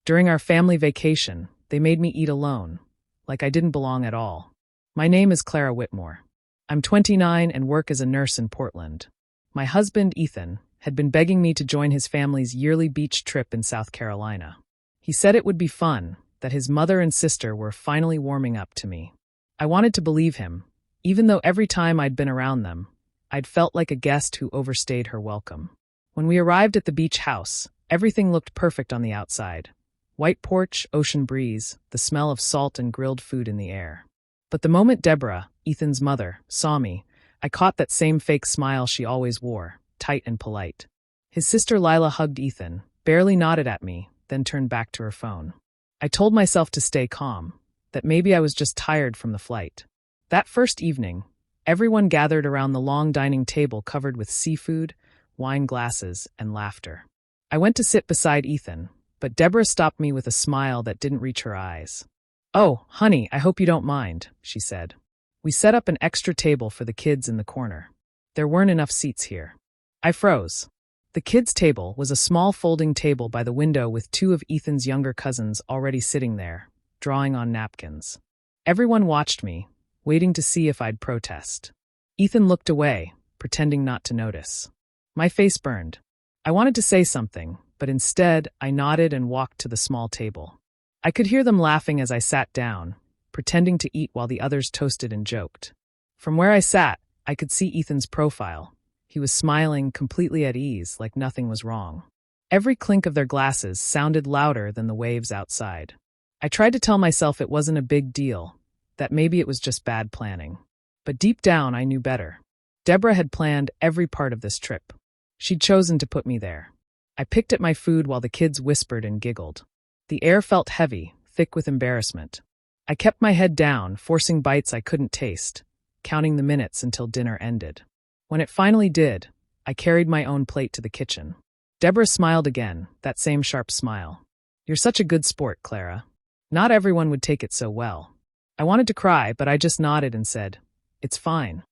During our family vacation, they made me eat alone, like I didn't belong at all. My name is Clara Whitmore. I'm 29 and work as a nurse in Portland. My husband, Ethan, had been begging me to join his family's yearly beach trip in South Carolina. He said it would be fun, that his mother and sister were finally warming up to me. I wanted to believe him, even though every time I'd been around them, I'd felt like a guest who overstayed her welcome. When we arrived at the beach house, everything looked perfect on the outside. White porch, ocean breeze, the smell of salt and grilled food in the air. But the moment Deborah, Ethan's mother, saw me, I caught that same fake smile she always wore, tight and polite. His sister Lila hugged Ethan, barely nodded at me, then turned back to her phone. I told myself to stay calm, that maybe I was just tired from the flight. That first evening, everyone gathered around the long dining table covered with seafood, wine glasses, and laughter. I went to sit beside Ethan, but Deborah stopped me with a smile that didn't reach her eyes. "Oh, honey, I hope you don't mind," she said. We set up an extra table for the kids in the corner. There weren't enough seats here. I froze. The kids' table was a small folding table by the window with two of Ethan's younger cousins already sitting there, drawing on napkins. Everyone watched me, waiting to see if I'd protest. Ethan looked away, pretending not to notice. My face burned. I wanted to say something, but instead I nodded and walked to the small table. I could hear them laughing as I sat down, pretending to eat while the others toasted and joked. From where I sat, I could see Ethan's profile. He was smiling, completely at ease, like nothing was wrong. Every clink of their glasses sounded louder than the waves outside. I tried to tell myself it wasn't a big deal, that maybe it was just bad planning. But deep down, I knew better. Deborah had planned every part of this trip. She'd chosen to put me there. I picked at my food while the kids whispered and giggled. The air felt heavy, thick with embarrassment. I kept my head down, forcing bites I couldn't taste, counting the minutes until dinner ended. When it finally did, I carried my own plate to the kitchen. Deborah smiled again, that same sharp smile. "You're such a good sport, Clara." Not everyone would take it so well. I wanted to cry, but I just nodded and said, "It's fine."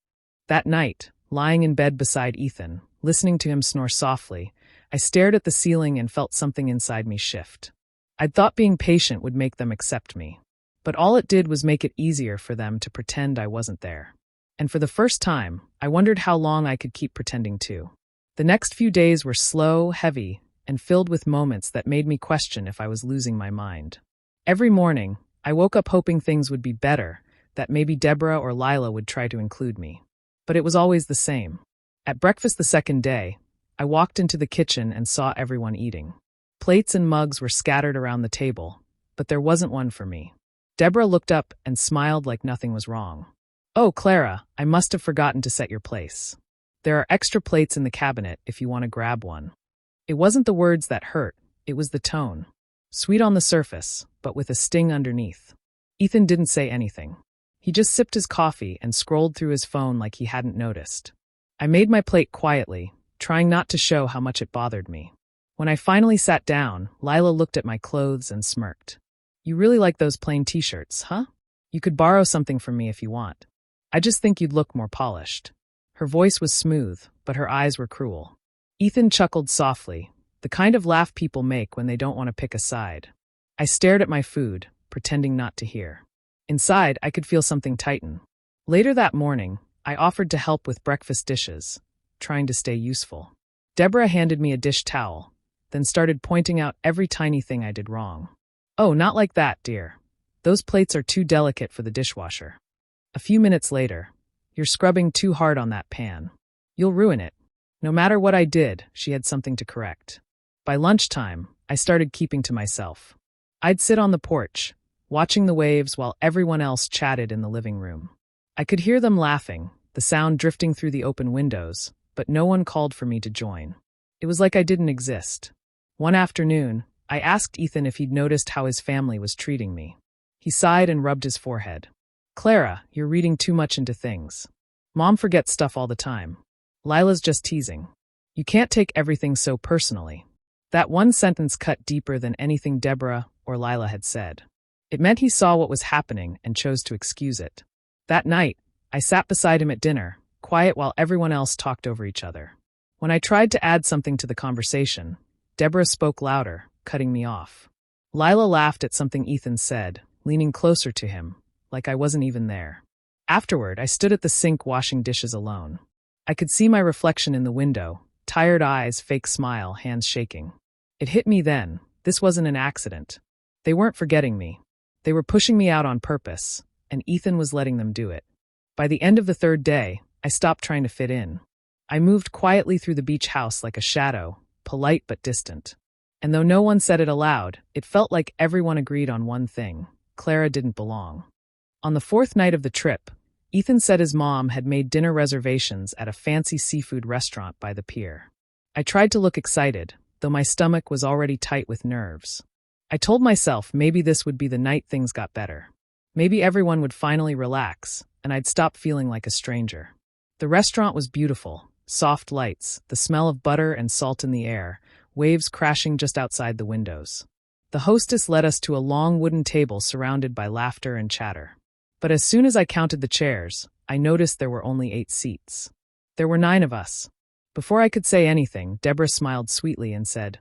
That night, lying in bed beside Ethan, listening to him snore softly, I stared at the ceiling and felt something inside me shift. I'd thought being patient would make them accept me, but all it did was make it easier for them to pretend I wasn't there. And for the first time, I wondered how long I could keep pretending too. The next few days were slow, heavy, and filled with moments that made me question if I was losing my mind. Every morning, I woke up hoping things would be better, that maybe Deborah or Lila would try to include me. But it was always the same. At breakfast the second day, I walked into the kitchen and saw everyone eating. Plates and mugs were scattered around the table, but there wasn't one for me. Deborah looked up and smiled like nothing was wrong. "Oh, Clara, I must have forgotten to set your place. There are extra plates in the cabinet if you want to grab one." It wasn't the words that hurt, it was the tone. Sweet on the surface, but with a sting underneath. Ethan didn't say anything. He just sipped his coffee and scrolled through his phone like he hadn't noticed. I made my plate quietly, trying not to show how much it bothered me. When I finally sat down, Lila looked at my clothes and smirked. "You really like those plain t-shirts, huh? You could borrow something from me if you want. I just think you'd look more polished." Her voice was smooth, but her eyes were cruel. Ethan chuckled softly, the kind of laugh people make when they don't want to pick a side. I stared at my food, pretending not to hear. Inside, I could feel something tighten. Later that morning, I offered to help with breakfast dishes, trying to stay useful. Deborah handed me a dish towel, then started pointing out every tiny thing I did wrong. "Oh, not like that, dear. Those plates are too delicate for the dishwasher." A few minutes later, "You're scrubbing too hard on that pan. You'll ruin it." No matter what I did, she had something to correct. By lunchtime, I started keeping to myself. I'd sit on the porch, watching the waves while everyone else chatted in the living room. I could hear them laughing, the sound drifting through the open windows, but no one called for me to join. It was like I didn't exist. One afternoon, I asked Ethan if he'd noticed how his family was treating me. He sighed and rubbed his forehead. "Clara, you're reading too much into things. Mom forgets stuff all the time. Lila's just teasing. You can't take everything so personally." That one sentence cut deeper than anything Deborah or Lila had said. It meant he saw what was happening and chose to excuse it. That night, I sat beside him at dinner, quiet while everyone else talked over each other. When I tried to add something to the conversation, Deborah spoke louder, cutting me off. Lila laughed at something Ethan said, leaning closer to him, like I wasn't even there. Afterward, I stood at the sink washing dishes alone. I could see my reflection in the window, tired eyes, fake smile, hands shaking. It hit me then, this wasn't an accident. They weren't forgetting me. They were pushing me out on purpose, and Ethan was letting them do it. By the end of the third day, I stopped trying to fit in. I moved quietly through the beach house like a shadow, polite but distant. And though no one said it aloud, it felt like everyone agreed on one thing: Clara didn't belong. On the fourth night of the trip, Ethan said his mom had made dinner reservations at a fancy seafood restaurant by the pier. I tried to look excited, though my stomach was already tight with nerves. I told myself maybe this would be the night things got better. Maybe everyone would finally relax, and I'd stop feeling like a stranger. The restaurant was beautiful, soft lights, the smell of butter and salt in the air, waves crashing just outside the windows. The hostess led us to a long wooden table surrounded by laughter and chatter. But as soon as I counted the chairs, I noticed there were only 8 seats. There were 9 of us. Before I could say anything, Deborah smiled sweetly and said,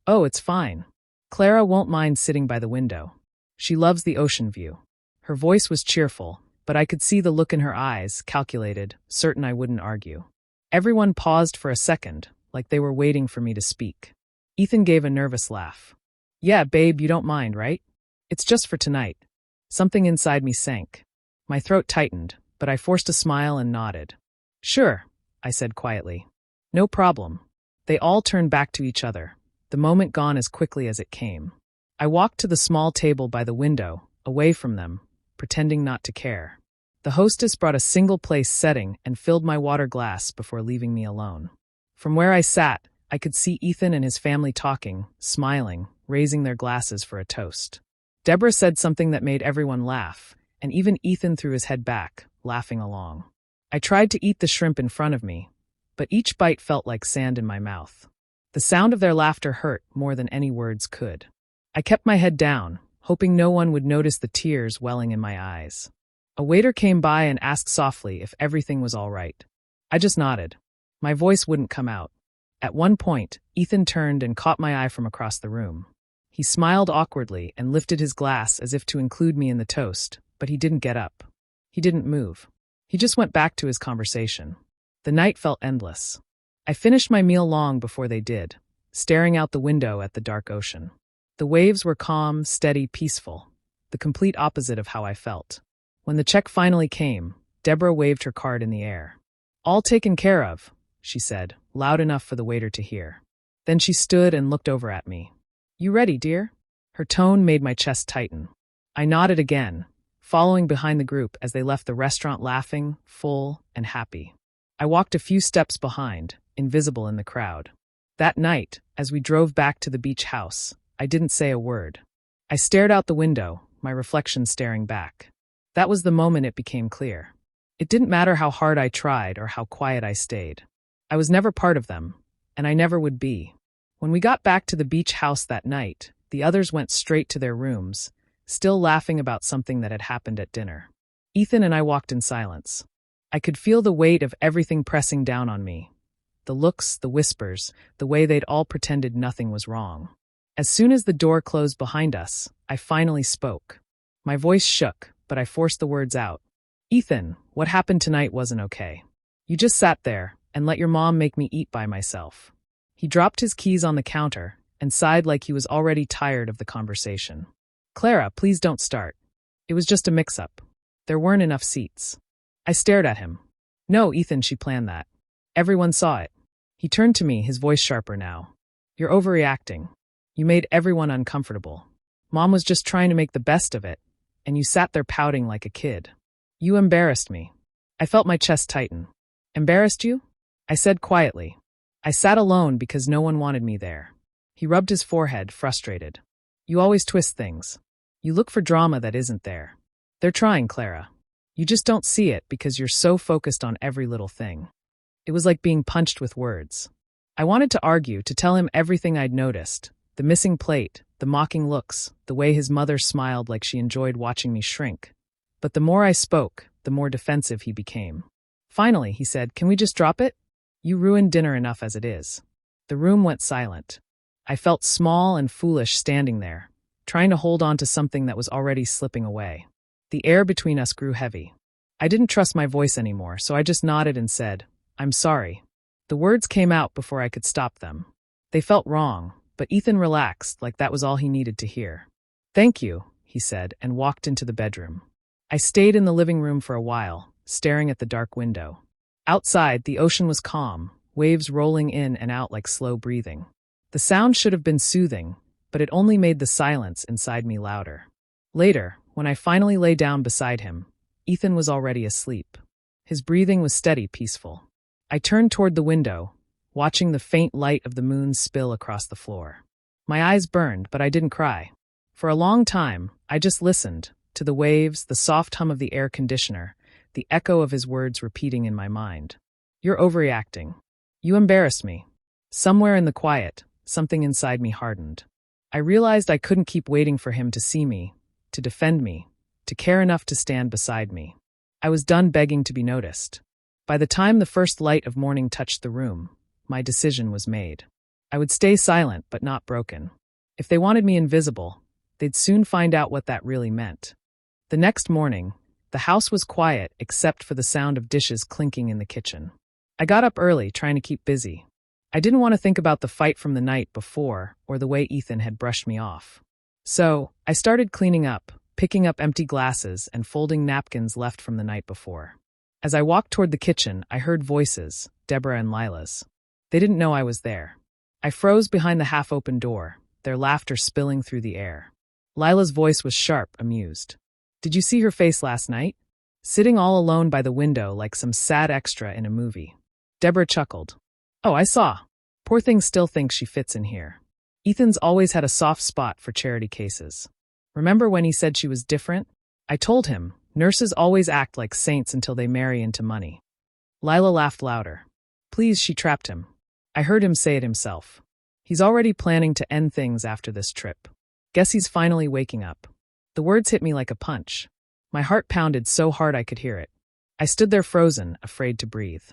"Oh, it's fine. Clara won't mind sitting by the window. She loves the ocean view." Her voice was cheerful, but I could see the look in her eyes, calculated, certain I wouldn't argue. Everyone paused for a second, like they were waiting for me to speak. Ethan gave a nervous laugh. "Yeah, babe, you don't mind, right? It's just for tonight." Something inside me sank. My throat tightened, but I forced a smile and nodded. "Sure," I said quietly. "No problem." They all turned back to each other, the moment gone as quickly as it came. I walked to the small table by the window, away from them, pretending not to care. The hostess brought a single-place setting and filled my water glass before leaving me alone. From where I sat, I could see Ethan and his family talking, smiling, raising their glasses for a toast. Deborah said something that made everyone laugh, and even Ethan threw his head back, laughing along. I tried to eat the shrimp in front of me, but each bite felt like sand in my mouth. The sound of their laughter hurt more than any words could. I kept my head down, hoping no one would notice the tears welling in my eyes. A waiter came by and asked softly if everything was all right. I just nodded. My voice wouldn't come out. At one point, Ethan turned and caught my eye from across the room. He smiled awkwardly and lifted his glass as if to include me in the toast, but he didn't get up. He didn't move. He just went back to his conversation. The night felt endless. I finished my meal long before they did, staring out the window at the dark ocean. The waves were calm, steady, peaceful, the complete opposite of how I felt. When the check finally came, Deborah waved her card in the air. "All taken care of," she said, loud enough for the waiter to hear. Then she stood and looked over at me. "You ready, dear?" Her tone made my chest tighten. I nodded again, following behind the group as they left the restaurant laughing, full, and happy. I walked a few steps behind, invisible in the crowd. That night, as we drove back to the beach house, I didn't say a word. I stared out the window, my reflection staring back. That was the moment it became clear. It didn't matter how hard I tried or how quiet I stayed. I was never part of them, and I never would be. When we got back to the beach house that night, the others went straight to their rooms, still laughing about something that had happened at dinner. Ethan and I walked in silence. I could feel the weight of everything pressing down on me. The looks, the whispers, the way they'd all pretended nothing was wrong. As soon as the door closed behind us, I finally spoke. My voice shook, but I forced the words out. "Ethan, what happened tonight wasn't okay. You just sat there and let your mom make me eat by myself." He dropped his keys on the counter and sighed like he was already tired of the conversation. "Clara, please don't start. It was just a mix-up. There weren't enough seats." I stared at him. "No, Ethan, she planned that. Everyone saw it." He turned to me, his voice sharper now. "You're overreacting. You made everyone uncomfortable. Mom was just trying to make the best of it, and you sat there pouting like a kid. You embarrassed me." I felt my chest tighten. "Embarrassed you?" I said quietly. "I sat alone because no one wanted me there." He rubbed his forehead, frustrated. "You always twist things. You look for drama that isn't there. They're trying, Clara. You just don't see it because you're so focused on every little thing." It was like being punched with words. I wanted to argue, to tell him everything I'd noticed. The missing plate, the mocking looks, the way his mother smiled like she enjoyed watching me shrink. But the more I spoke, the more defensive he became. Finally, he said, "Can we just drop it? You ruined dinner enough as it is." The room went silent. I felt small and foolish standing there, trying to hold on to something that was already slipping away. The air between us grew heavy. I didn't trust my voice anymore, so I just nodded and said, "I'm sorry." The words came out before I could stop them. They felt wrong, but Ethan relaxed like that was all he needed to hear. "Thank you," he said, and walked into the bedroom. I stayed in the living room for a while, staring at the dark window. Outside, the ocean was calm, waves rolling in and out like slow breathing. The sound should have been soothing, but it only made the silence inside me louder. Later, when I finally lay down beside him, Ethan was already asleep. His breathing was steady, peaceful. I turned toward the window, watching the faint light of the moon spill across the floor. My eyes burned, but I didn't cry. For a long time, I just listened to the waves, the soft hum of the air conditioner, the echo of his words repeating in my mind. "You're overreacting. You embarrassed me." Somewhere in the quiet, something inside me hardened. I realized I couldn't keep waiting for him to see me, to defend me, to care enough to stand beside me. I was done begging to be noticed. By the time the first light of morning touched the room, my decision was made. I would stay silent but not broken. If they wanted me invisible, they'd soon find out what that really meant. The next morning, the house was quiet except for the sound of dishes clinking in the kitchen. I got up early, trying to keep busy. I didn't want to think about the fight from the night before or the way Ethan had brushed me off. So, I started cleaning up, picking up empty glasses and folding napkins left from the night before. As I walked toward the kitchen, I heard voices, Deborah and Lila's. They didn't know I was there. I froze behind the half-open door, their laughter spilling through the air. Lila's voice was sharp, amused. "Did you see her face last night? Sitting all alone by the window like some sad extra in a movie." Deborah chuckled. "Oh, I saw. Poor thing still thinks she fits in here." Ethan's always had a soft spot for charity cases. Remember when he said she was different? I told him, nurses always act like saints until they marry into money. Lila laughed louder. "Please," she trapped him. I heard him say it himself. He's already planning to end things after this trip. Guess he's finally waking up. The words hit me like a punch. My heart pounded so hard I could hear it. I stood there frozen, afraid to breathe.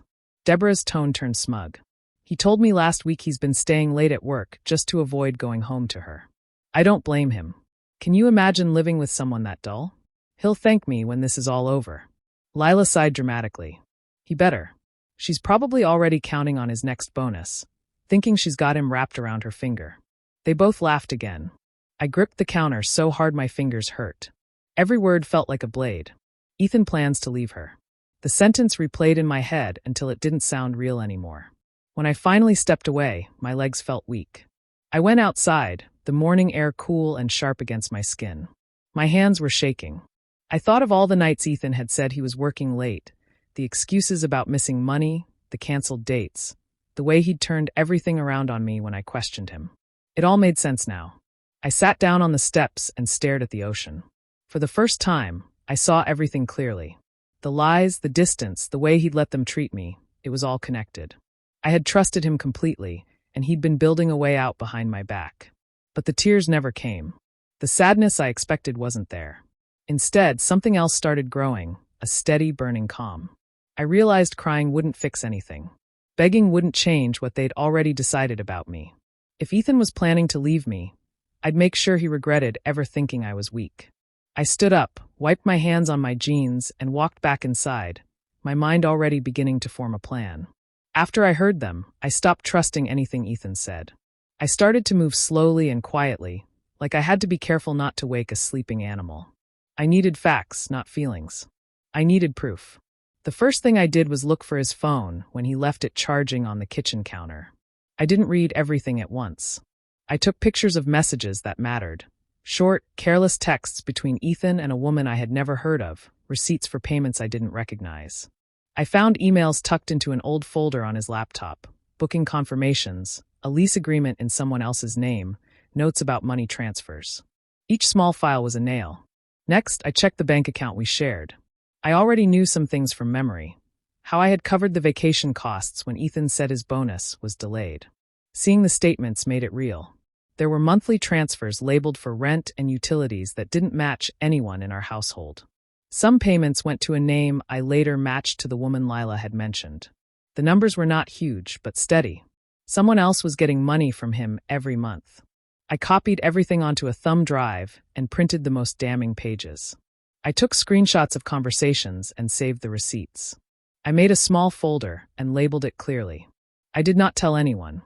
Deborah's tone turned smug. "He told me last week he's been staying late at work just to avoid going home to her. I don't blame him. Can you imagine living with someone that dull? He'll thank me when this is all over." Lila sighed dramatically. "He better. She's probably already counting on his next bonus, thinking she's got him wrapped around her finger." They both laughed again. I gripped the counter so hard my fingers hurt. Every word felt like a blade. "Ethan plans to leave her." The sentence replayed in my head until it didn't sound real anymore. When I finally stepped away, my legs felt weak. I went outside, the morning air cool and sharp against my skin. My hands were shaking. I thought of all the nights Ethan had said he was working late, the excuses about missing money, the canceled dates, the way he'd turned everything around on me when I questioned him. It all made sense now. I sat down on the steps and stared at the ocean. For the first time, I saw everything clearly. The lies, the distance, the way he'd let them treat me, it was all connected. I had trusted him completely, and he'd been building a way out behind my back. But the tears never came. The sadness I expected wasn't there. Instead, something else started growing, a steady, burning calm. I realized crying wouldn't fix anything. Begging wouldn't change what they'd already decided about me. If Ethan was planning to leave me, I'd make sure he regretted ever thinking I was weak. I stood up, wiped my hands on my jeans, and walked back inside, my mind already beginning to form a plan. After I heard them, I stopped trusting anything Ethan said. I started to move slowly and quietly, like I had to be careful not to wake a sleeping animal. I needed facts, not feelings. I needed proof. The first thing I did was look for his phone when he left it charging on the kitchen counter. I didn't read everything at once. I took pictures of messages that mattered. Short, careless texts between Ethan and a woman I had never heard of, receipts for payments I didn't recognize. I found emails tucked into an old folder on his laptop, booking confirmations, a lease agreement in someone else's name, notes about money transfers. Each small file was a nail. Next, I checked the bank account we shared. I already knew some things from memory. How I had covered the vacation costs when Ethan said his bonus was delayed. Seeing the statements made it real. There were monthly transfers labeled for rent and utilities that didn't match anyone in our household. Some payments went to a name I later matched to the woman Lila had mentioned. The numbers were not huge, but steady. Someone else was getting money from him every month. I copied everything onto a thumb drive and printed the most damning pages. I took screenshots of conversations and saved the receipts. I made a small folder and labeled it clearly. I did not tell anyone.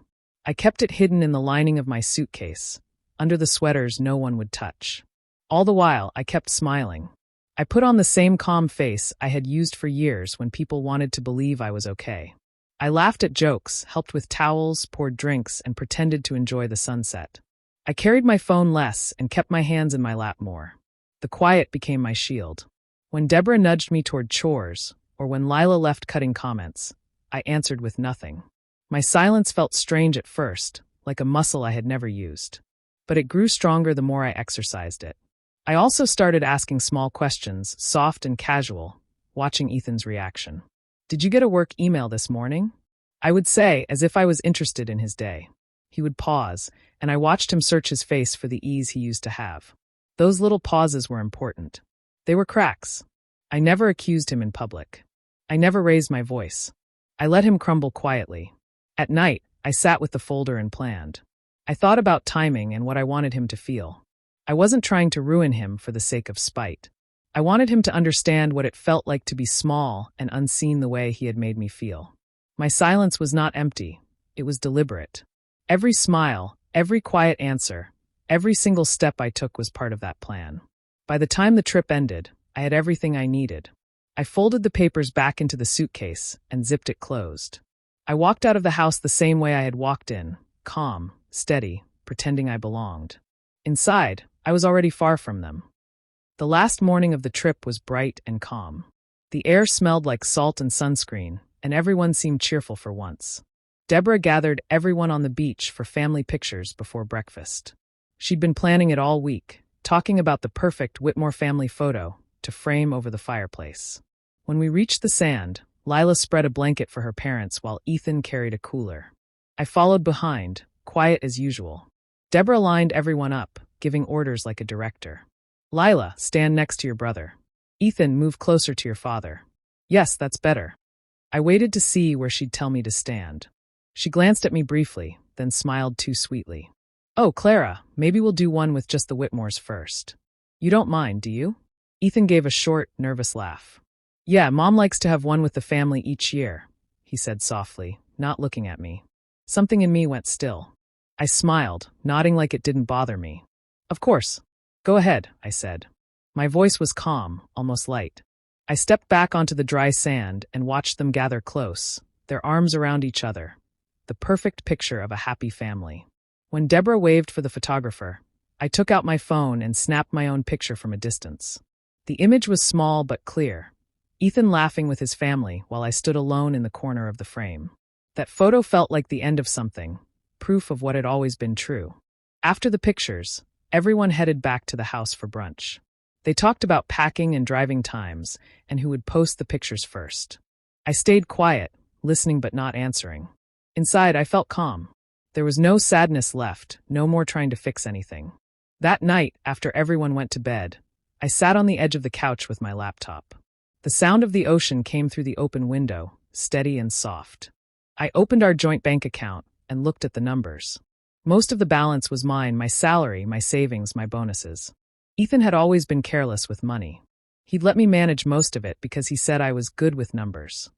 I kept it hidden in the lining of my suitcase, under the sweaters no one would touch. All the while, I kept smiling. I put on the same calm face I had used for years when people wanted to believe I was okay. I laughed at jokes, helped with towels, poured drinks, and pretended to enjoy the sunset. I carried my phone less and kept my hands in my lap more. The quiet became my shield. When Deborah nudged me toward chores, or when Lila left cutting comments, I answered with nothing. My silence felt strange at first, like a muscle I had never used. But it grew stronger the more I exercised it. I also started asking small questions, soft and casual, watching Ethan's reaction. "Did you get a work email this morning?" I would say, as if I was interested in his day. He would pause, and I watched him search his face for the ease he used to have. Those little pauses were important. They were cracks. I never accused him in public. I never raised my voice. I let him crumble quietly. At night, I sat with the folder and planned. I thought about timing and what I wanted him to feel. I wasn't trying to ruin him for the sake of spite. I wanted him to understand what it felt like to be small and unseen the way he had made me feel. My silence was not empty. It was deliberate. Every smile, every quiet answer, every single step I took was part of that plan. By the time the trip ended, I had everything I needed. I folded the papers back into the suitcase and zipped it closed. I walked out of the house the same way I had walked in, calm, steady, pretending I belonged. Inside, I was already far from them. The last morning of the trip was bright and calm. The air smelled like salt and sunscreen, and everyone seemed cheerful for once. Deborah gathered everyone on the beach for family pictures before breakfast. She'd been planning it all week, talking about the perfect Whitmore family photo to frame over the fireplace. When we reached the sand, Lila spread a blanket for her parents while Ethan carried a cooler. I followed behind, quiet as usual. Deborah lined everyone up, giving orders like a director. "Lila, stand next to your brother. Ethan, move closer to your father." "Yes, that's better." I waited to see where she'd tell me to stand. She glanced at me briefly, then smiled too sweetly. "Oh, Clara, maybe we'll do one with just the Whitmores first. You don't mind, do you?" Ethan gave a short, nervous laugh. "Yeah, Mom likes to have one with the family each year," he said softly, not looking at me. Something in me went still. I smiled, nodding like it didn't bother me. "Of course. Go ahead," I said. My voice was calm, almost light. I stepped back onto the dry sand and watched them gather close, their arms around each other. The perfect picture of a happy family. When Deborah waved for the photographer, I took out my phone and snapped my own picture from a distance. The image was small but clear. Ethan laughing with his family while I stood alone in the corner of the frame. That photo felt like the end of something, proof of what had always been true. After the pictures, everyone headed back to the house for brunch. They talked about packing and driving times, and who would post the pictures first. I stayed quiet, listening but not answering. Inside, I felt calm. There was no sadness left, no more trying to fix anything. That night, after everyone went to bed, I sat on the edge of the couch with my laptop. The sound of the ocean came through the open window, steady and soft. I opened our joint bank account and looked at the numbers. Most of the balance was mine, my salary, my savings, my bonuses. Ethan had always been careless with money. He'd let me manage most of it because he said I was good with numbers.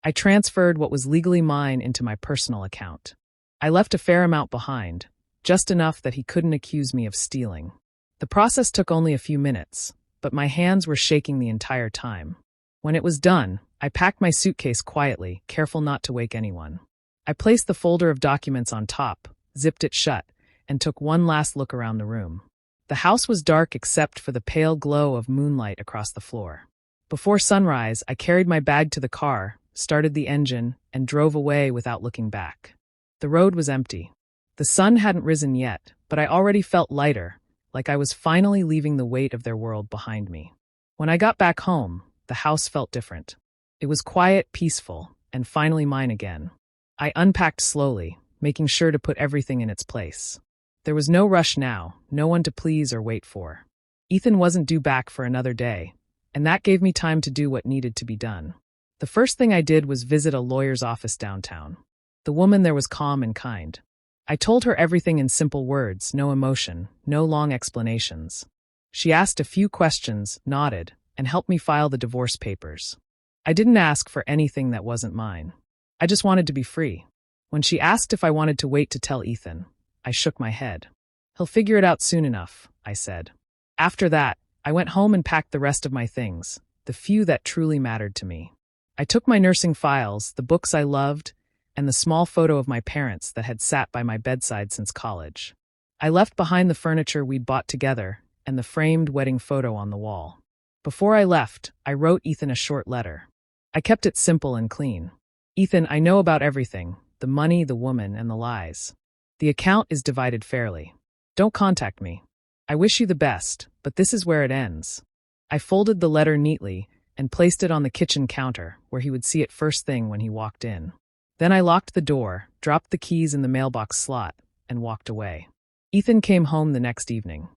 I transferred what was legally mine into my personal account. I left a fair amount behind, just enough that he couldn't accuse me of stealing. The process took only a few minutes, but my hands were shaking the entire time. When it was done, I packed my suitcase quietly, careful not to wake anyone. I placed the folder of documents on top, zipped it shut, and took one last look around the room. The house was dark except for the pale glow of moonlight across the floor. Before sunrise, I carried my bag to the car, started the engine, and drove away without looking back. The road was empty. The sun hadn't risen yet, but I already felt lighter, like I was finally leaving the weight of their world behind me. When I got back home, the house felt different. It was quiet, peaceful, and finally mine again. I unpacked slowly, making sure to put everything in its place. There was no rush now, no one to please or wait for. Ethan wasn't due back for another day, and that gave me time to do what needed to be done. The first thing I did was visit a lawyer's office downtown. The woman there was calm and kind. I told her everything in simple words, no emotion, no long explanations. She asked a few questions, nodded, and helped me file the divorce papers. I didn't ask for anything that wasn't mine. I just wanted to be free. When she asked if I wanted to wait to tell Ethan, I shook my head. He'll figure it out soon enough, I said. After that, I went home and packed the rest of my things, the few that truly mattered to me. I took my nursing files, the books I loved, and the small photo of my parents that had sat by my bedside since college. I left behind the furniture we'd bought together and the framed wedding photo on the wall. Before I left, I wrote Ethan a short letter. I kept it simple and clean. Ethan, I know about everything, the money, the woman, and the lies. The account is divided fairly. Don't contact me. I wish you the best, but this is where it ends. I folded the letter neatly and placed it on the kitchen counter, where he would see it first thing when he walked in. Then I locked the door, dropped the keys in the mailbox slot, and walked away. Ethan came home the next evening.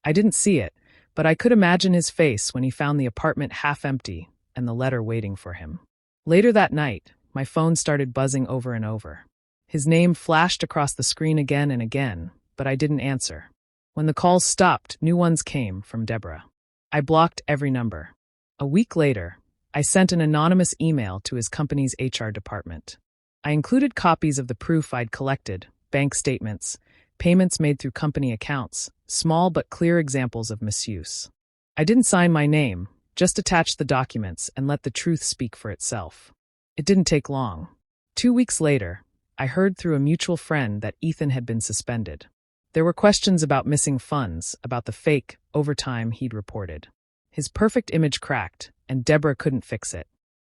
I didn't see it, but I could imagine his face when he found the apartment half empty and the letter waiting for him. Later that night, my phone started buzzing over and over. His name flashed across the screen again and again, but I didn't answer. When the calls stopped, new ones came from Deborah. I blocked every number. A week later, I sent an anonymous email to his company's HR department. I included copies of the proof I'd collected, bank statements, payments made through company accounts, small but clear examples of misuse. I didn't sign my name, just attached the documents and let the truth speak for itself. It didn't take long. 2 weeks later, I heard through a mutual friend that Ethan had been suspended. There were questions about missing funds, about the fake overtime he'd reported. His perfect image cracked, and Deborah couldn't fix it.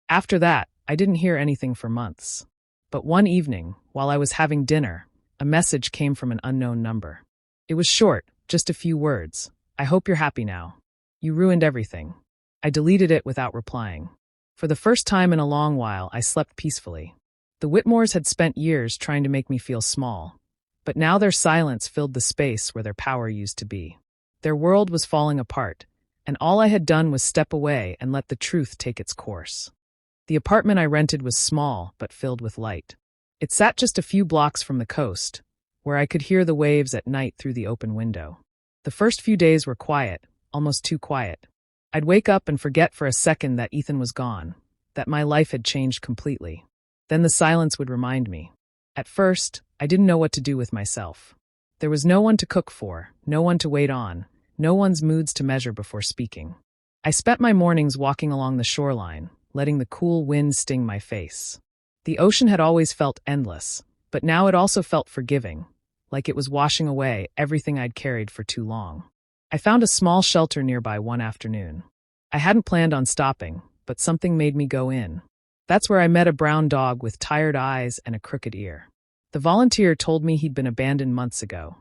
After that, I didn't hear anything for months. But one evening, while I was having dinner, a message came from an unknown number. It was short, just a few words. I hope you're happy now. You ruined everything. I deleted it without replying. For the first time in a long while, I slept peacefully. The Whitmores had spent years trying to make me feel small, but now their silence filled the space where their power used to be. Their world was falling apart, and all I had done was step away and let the truth take its course. The apartment I rented was small but filled with light. It sat just a few blocks from the coast, where I could hear the waves at night through the open window. The first few days were quiet, almost too quiet. I'd wake up and forget for a second that Ethan was gone, that my life had changed completely. Then the silence would remind me. At first, I didn't know what to do with myself. There was no one to cook for, no one to wait on, no one's moods to measure before speaking. I spent my mornings walking along the shoreline, letting the cool wind sting my face. The ocean had always felt endless, but now it also felt forgiving, like it was washing away everything I'd carried for too long. I found a small shelter nearby one afternoon. I hadn't planned on stopping, but something made me go in. That's where I met a brown dog with tired eyes and a crooked ear. The volunteer told me he'd been abandoned months ago.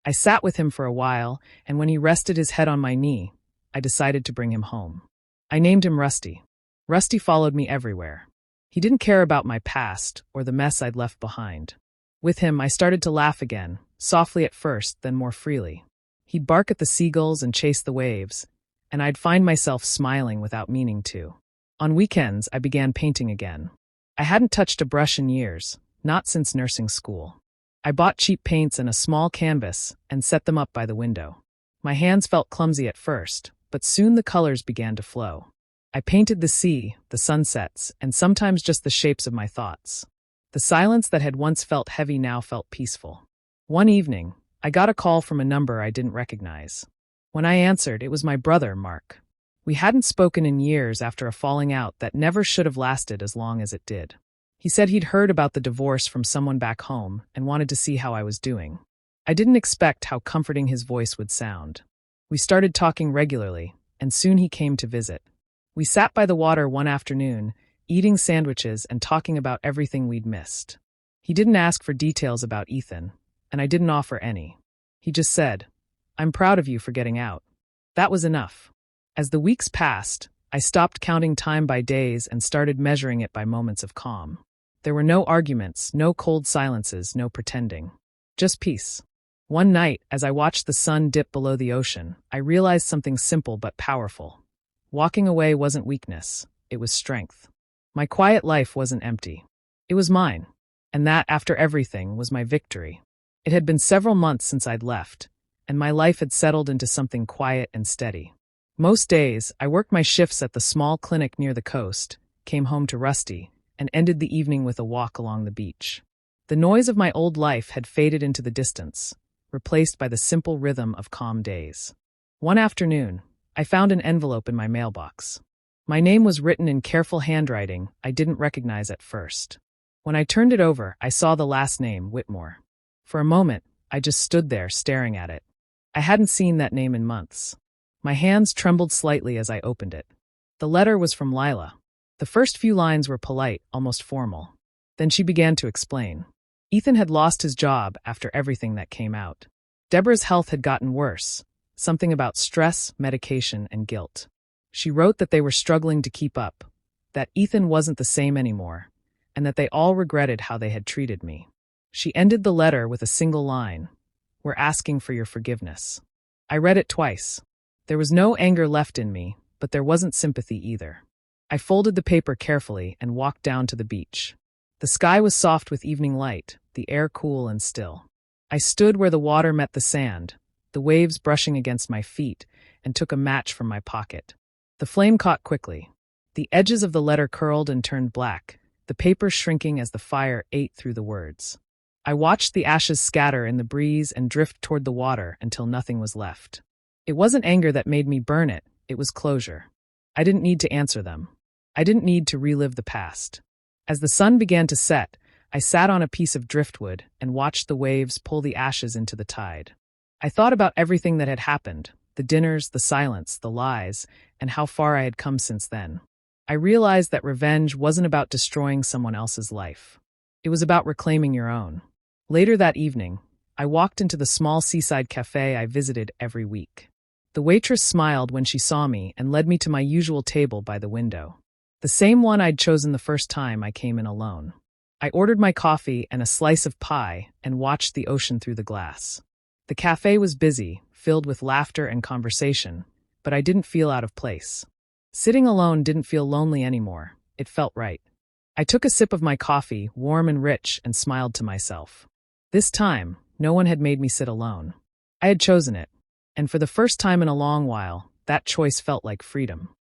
I sat with him for a while, and when he rested his head on my knee, I decided to bring him home. I named him Rusty. Rusty followed me everywhere. He didn't care about my past or the mess I'd left behind. With him, I started to laugh again, softly at first, then more freely. He'd bark at the seagulls and chase the waves, and I'd find myself smiling without meaning to. On weekends, I began painting again. I hadn't touched a brush in years, not since nursing school. I bought cheap paints and a small canvas and set them up by the window. My hands felt clumsy at first, but soon the colors began to flow. I painted the sea, the sunsets, and sometimes just the shapes of my thoughts. The silence that had once felt heavy now felt peaceful. One evening, I got a call from a number I didn't recognize. When I answered, it was my brother, Mark. We hadn't spoken in years after a falling out that never should have lasted as long as it did. He said he'd heard about the divorce from someone back home and wanted to see how I was doing. I didn't expect how comforting his voice would sound. We started talking regularly, and soon he came to visit. We sat by the water one afternoon, eating sandwiches and talking about everything we'd missed. He didn't ask for details about Ethan, and I didn't offer any. He just said, "I'm proud of you for getting out." That was enough. As the weeks passed, I stopped counting time by days and started measuring it by moments of calm. There were no arguments, no cold silences, no pretending. Just peace. One night, as I watched the sun dip below the ocean, I realized something simple but powerful. Walking away wasn't weakness, it was strength. My quiet life wasn't empty. It was mine. And that, after everything, was my victory. It had been several months since I'd left, and my life had settled into something quiet and steady. Most days, I worked my shifts at the small clinic near the coast, came home to Rusty, and ended the evening with a walk along the beach. The noise of my old life had faded into the distance, replaced by the simple rhythm of calm days. One afternoon, I found an envelope in my mailbox. My name was written in careful handwriting I didn't recognize at first. When I turned it over, I saw the last name, Whitmore. For a moment, I just stood there staring at it. I hadn't seen that name in months. My hands trembled slightly as I opened it. The letter was from Lila. The first few lines were polite, almost formal. Then she began to explain. Ethan had lost his job after everything that came out. Deborah's health had gotten worse, something about stress, medication, and guilt. She wrote that they were struggling to keep up, that Ethan wasn't the same anymore, and that they all regretted how they had treated me. She ended the letter with a single line, "We're asking for your forgiveness." I read it twice. There was no anger left in me, but there wasn't sympathy either. I folded the paper carefully and walked down to the beach. The sky was soft with evening light, the air cool and still. I stood where the water met the sand, the waves brushing against my feet, and took a match from my pocket. The flame caught quickly. The edges of the letter curled and turned black, the paper shrinking as the fire ate through the words. I watched the ashes scatter in the breeze and drift toward the water until nothing was left. It wasn't anger that made me burn it, it was closure. I didn't need to answer them. I didn't need to relive the past. As the sun began to set, I sat on a piece of driftwood and watched the waves pull the ashes into the tide. I thought about everything that had happened, the dinners, the silence, the lies, and how far I had come since then. I realized that revenge wasn't about destroying someone else's life. It was about reclaiming your own. Later that evening, I walked into the small seaside cafe I visited every week. The waitress smiled when she saw me and led me to my usual table by the window. The same one I'd chosen the first time I came in alone. I ordered my coffee and a slice of pie and watched the ocean through the glass. The cafe was busy, filled with laughter and conversation, but I didn't feel out of place. Sitting alone didn't feel lonely anymore. It felt right. I took a sip of my coffee, warm and rich, and smiled to myself. This time, no one had made me sit alone. I had chosen it, and for the first time in a long while, that choice felt like freedom.